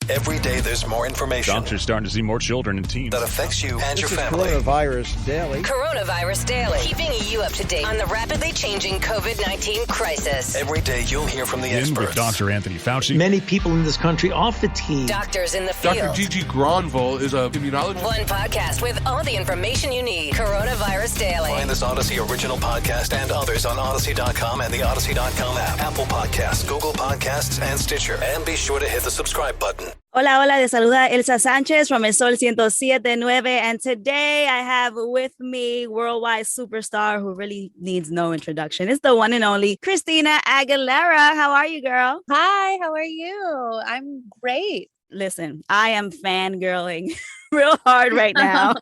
Every day there's more information. Doctors starting to see more children and teens that affects you and your family. Coronavirus Daily. Coronavirus Daily. Keeping you up to date on the rapidly changing COVID-19 crisis. Every day you'll hear from the with experts. Dr. Anthony Fauci. Many people in this country are fatigued. Doctors in the field. Dr. Gigi Granville is an immunologist. One podcast with all the information you need. Coronavirus Daily. Find this Odyssey original podcast and others on Odyssey.com and the Odyssey.com app, Apple Podcasts, Google Podcasts, and Stitcher. And be sure to hit the subscribe button. Hola, hola, les saluda Elsa Sánchez from El Sol 107.9, and today I have with me worldwide superstar who really needs no introduction. It's the one and only Christina Aguilera. How are you, girl? Hi, how are you? I'm great. Listen, I am fangirling real hard right now.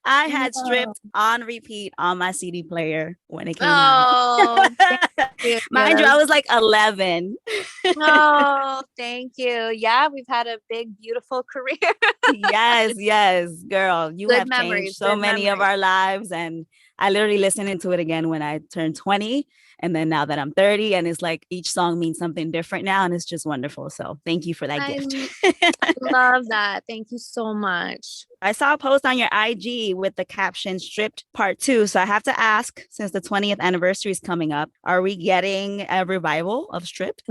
I had Stripped on repeat on my CD player when it came out. Mind you, I was like 11. Oh, thank you. Yeah, we've had a big, beautiful career. Yes, girl. You Good have memories, changed so good many of our lives. And I literally listened into it again when I turned 20. And then now that I'm 30, and it's like each song means something different now. And it's just wonderful. So thank you for that gift. I love that. Thank you so much. I saw a post on your IG with the caption Stripped Part 2. So I have to ask, since the 20th anniversary is coming up, are we getting a revival of Stripped?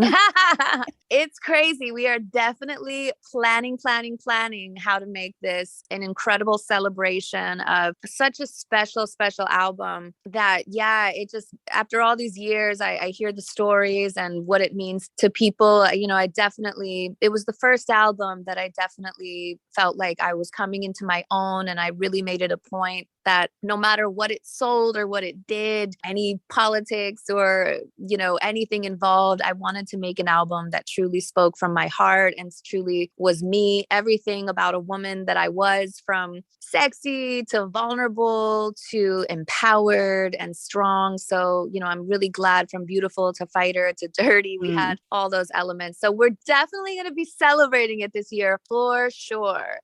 It's crazy. We are definitely planning how to make this an incredible celebration of such a special album that, it just, after all these years, I hear the stories and what it means to people. You know, it was the first album that I definitely felt like I was coming into my own, and I really made it a point that no matter what it sold or what it did, any politics or, anything involved, I wanted to make an album that truly spoke from my heart and truly was me, everything about a woman that I was, from sexy to vulnerable to empowered and strong. So, I'm really glad from beautiful to fighter to dirty, we had all those elements. So we're definitely going to be celebrating it this year for sure.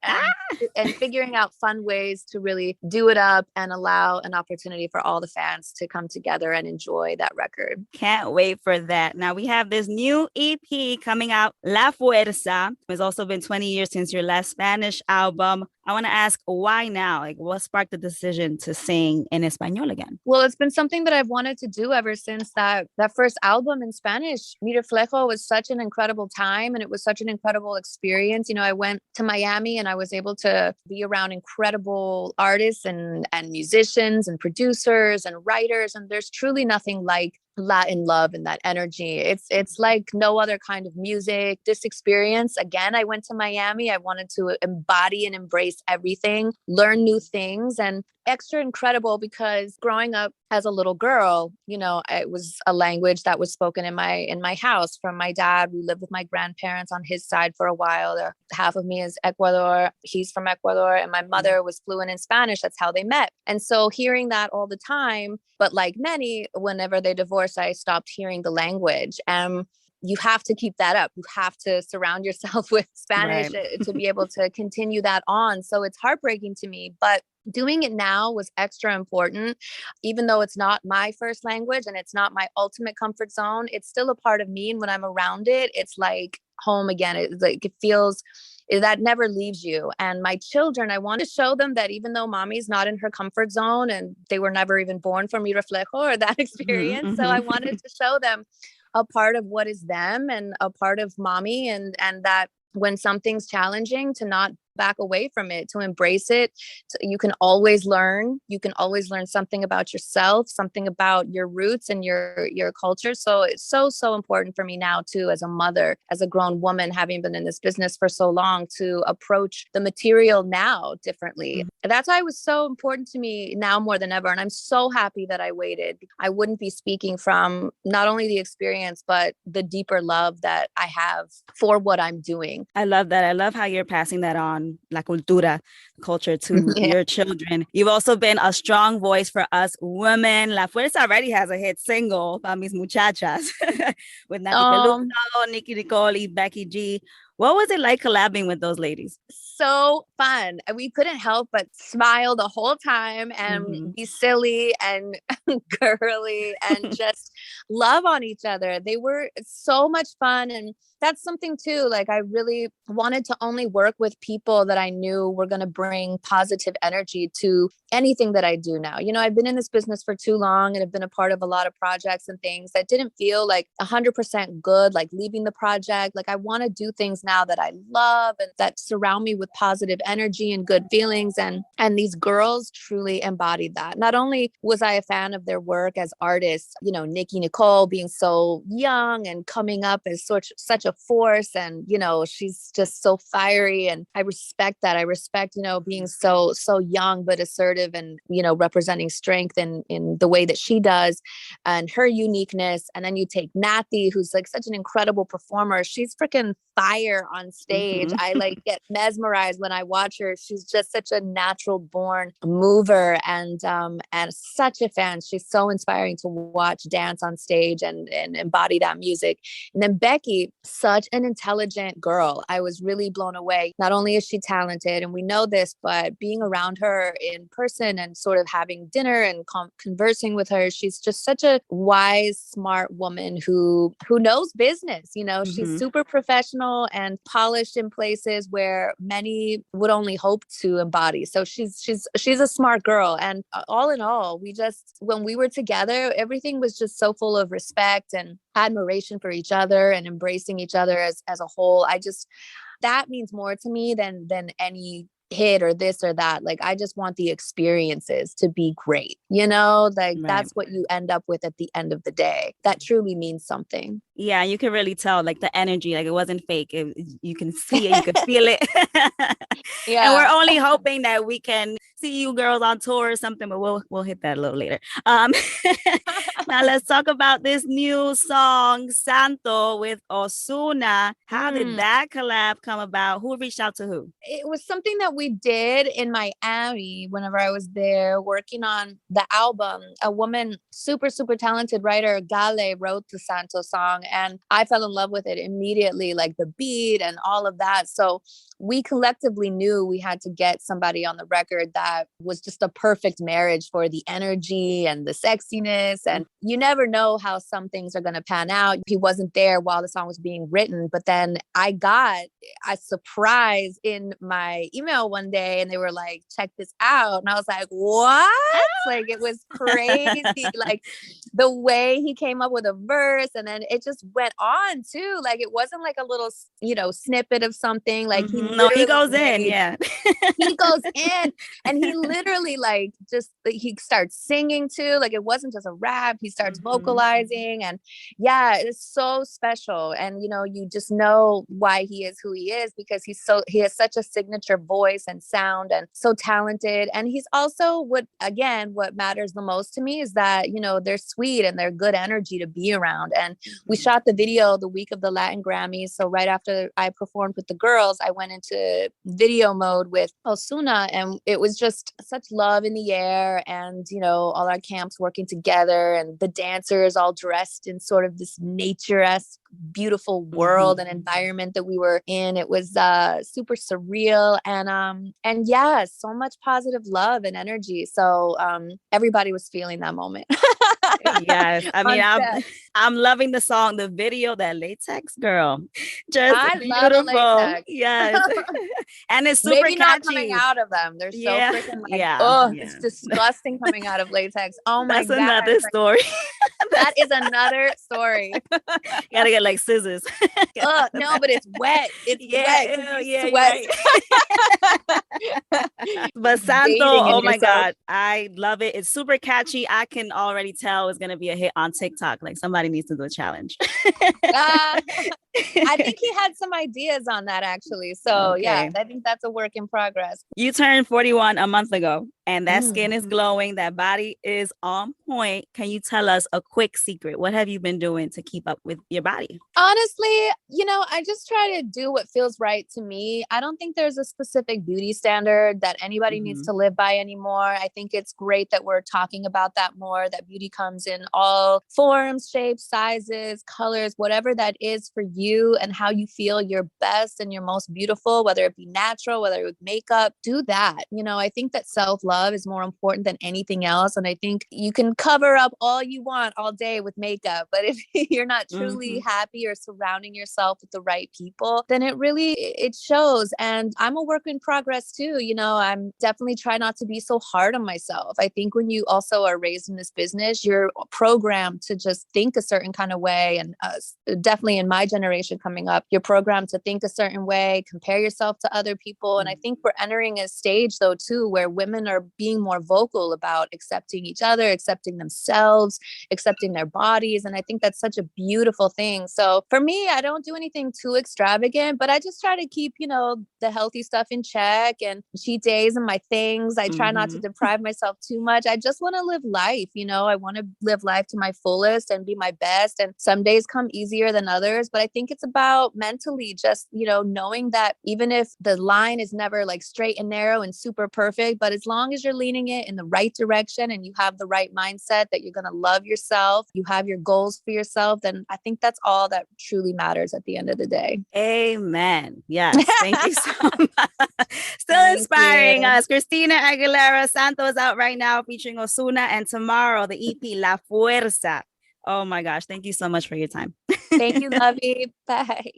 And figuring out fun ways to really do it up and allow an opportunity for all the fans to come together and enjoy that record. Can't wait for that. Now we have this new EP coming out, La Fuerza. It's also been 20 years since your last Spanish album. I want to ask, why now? Like, what sparked the decision to sing in español again? Well, it's been something that I've wanted to do ever since that first album in Spanish. Mi Reflejo was such an incredible time, and it was such an incredible experience. I went to Miami and I was able to be around incredible artists and musicians and producers and writers. And there's truly nothing like Latin love and that energy. It's like no other kind of music. This experience, again, I went to Miami. I wanted to embody and embrace everything, learn new things, and extra incredible because growing up as a little girl, it was a language that was spoken in my house from my dad. We lived with my grandparents on his side for a while. Half of me is Ecuador. He's from Ecuador, and my mother was fluent in Spanish. That's how they met. And so hearing that all the time, but like many, whenever they divorced, I stopped hearing the language. You have to keep that up. You have to surround yourself with Spanish to be able to continue that on. So it's heartbreaking to me, but doing it now was extra important. Even though it's not my first language and it's not my ultimate comfort zone, it's still a part of me. And when I'm around it, it's like home again. It feels that never leaves you. And my children, I want to show them that even though mommy's not in her comfort zone and they were never even born from Mi Reflejo or that experience. So I wanted to show them a part of what is them and a part of mommy, and that when something's challenging, to not back away from it, to embrace it. So you can always learn. You can always learn something about yourself, something about your roots and your culture. So it's so important for me now too, as a mother, as a grown woman, having been in this business for so long, to approach the material now differently. That's why it was so important to me now more than ever. And I'm so happy that I waited. I wouldn't be speaking from not only the experience, but the deeper love that I have for what I'm doing. I love that. I love how you're passing that on, la cultura, culture, to your children. You've also been a strong voice for us women. La Fuerza already has a hit single, Pa' Mis Muchachas, with Nati Peluso, Nicki Nicole, Becky G. What was it like collabing with those ladies? So fun. We couldn't help but smile the whole time and be silly and girly and just love on each other. They were so much fun. And that's something too, like I really wanted to only work with people that I knew were going to bring positive energy to anything that I do now. You know, I've been in this business for too long and have been a part of a lot of projects and things that didn't feel like 100% good, like leaving the project. Like I want to do things now that I love and that surround me with positive energy and good feelings. And these girls truly embodied that. Not only was I a fan of their work as artists, you know, Nikki Nicole being so young and coming up as such a force, and you know, she's just so fiery, and I respect that. I respect, you know, being so young but assertive, and you know, representing strength in the way that she does, and her uniqueness. And then you take Nathy, who's like such an incredible performer. She's freaking fire on stage. I like get mesmerized when I watch her. She's just such a natural born mover, and such a fan. She's so inspiring to watch dance on stage and embody that music. And then Becky, such an intelligent girl. I was really blown away. Not only is she talented, and we know this, but being around her in person and sort of having dinner and conversing with her, she's just such a wise, smart woman who knows business. You know, she's super professional and polished in places where many would only hope to embody. So she's a smart girl. And all in all, when we were together, everything was just so full of respect and admiration for each other and embracing each other as a whole. That means more to me than any hit or this or that. Like, I just want the experiences to be great, you know, like that's what you end up with at the end of the day. That truly means something. Yeah, you can really tell, like the energy, like it wasn't fake. You can see it, you could feel it. Yeah. And we're only hoping that we can see you girls on tour or something, but we'll hit that a little later. Now let's talk about this new song, Santo, with Ozuna. How did that collab come about? Who reached out to who? It was something that we did in Miami whenever I was there working on the album. A woman, super, super talented writer, Gale, wrote the Santo song, and I fell in love with it immediately, like the beat and all of that. So we collectively knew we had to get somebody on the record that was just a perfect marriage for the energy and the sexiness. And you never know how some things are going to pan out. He wasn't there while the song was being written, but then I got a surprise in my email one day and they were like, check this out. And I was like, what? Like, it was crazy. Like the way he came up with a verse, and then it just went on too. Like, it wasn't like a little, you know, snippet of something. Like he goes in. Yeah. He goes in and he literally like he starts singing too. Like, it wasn't just a rap. He starts vocalizing, and yeah, it's so special. And, you know, you just know why he is who he is, because he has such a signature voice and sound, and so talented. And he's also what matters the most to me is that, you know, they're sweet and they're good energy to be around. And we shot the video the week of the Latin Grammys. So right after I performed with the girls, I went into video mode with Ozuna, and it was just such love in the air. And, you know, all our camps working together, and the dancers all dressed in sort of this nature-esque, beautiful world and environment that we were in. It was super surreal, and yeah, so much positive love and energy. So everybody was feeling that moment. Yes, I mean, I'm loving the song, the video, that latex girl, just beautiful. Yes, and it's super maybe catchy. Not coming out of them. They're so freaking like, it's disgusting coming out of latex. Oh my god, that's another story. That is another story. You gotta get like scissors. No, but it's wet. It's wet. Sweat. But Santo, oh my god, I love it. It's super catchy. I can already tell it's gonna be a hit on TikTok. Like, somebody needs to do a challenge. I think he had some ideas on that actually. So yeah, I think that's a work in progress. You turned 41 a month ago, and that skin is glowing. That body is on point. Can you tell us a quick secret? What have you been doing to keep up with your body? Honestly, you know, I just try to do what feels right to me. I don't think there's a specific beauty standard that anybody needs to live by anymore. I think it's great that we're talking about that more, that beauty comes in all forms, shapes, sizes, colors, whatever that is for you and how you feel your best and your most beautiful, whether it be natural, whether it be makeup, do that. You know, I think that self-love love is more important than anything else. And I think you can cover up all you want all day with makeup, but if you're not truly happy or surrounding yourself with the right people, then it shows. And I'm a work in progress too. I'm definitely trying not to be so hard on myself. I think when you also are raised in this business, you're programmed to just think a certain kind of way. And definitely in my generation coming up, you're programmed to think a certain way, compare yourself to other people. And I think we're entering a stage though too, where women are being more vocal about accepting each other, accepting themselves, accepting their bodies. And I think that's such a beautiful thing. So for me, I don't do anything too extravagant, but I just try to keep, the healthy stuff in check and cheat days and my things. I try not to deprive myself too much. I just want to live life. I want to live life to my fullest and be my best. And some days come easier than others, but I think it's about mentally just, knowing that even if the line is never like straight and narrow and super perfect, but as long as you're leaning it in the right direction and you have the right mindset that you're going to love yourself, you have your goals for yourself, then I think that's all that truly matters at the end of the day. Amen. Yes. Thank you so much. Still inspiring us. Christina Aguilera, Santos out right now featuring Ozuna, and tomorrow the EP La Fuerza. Oh my gosh. Thank you so much for your time. Thank you, Lovey. Bye.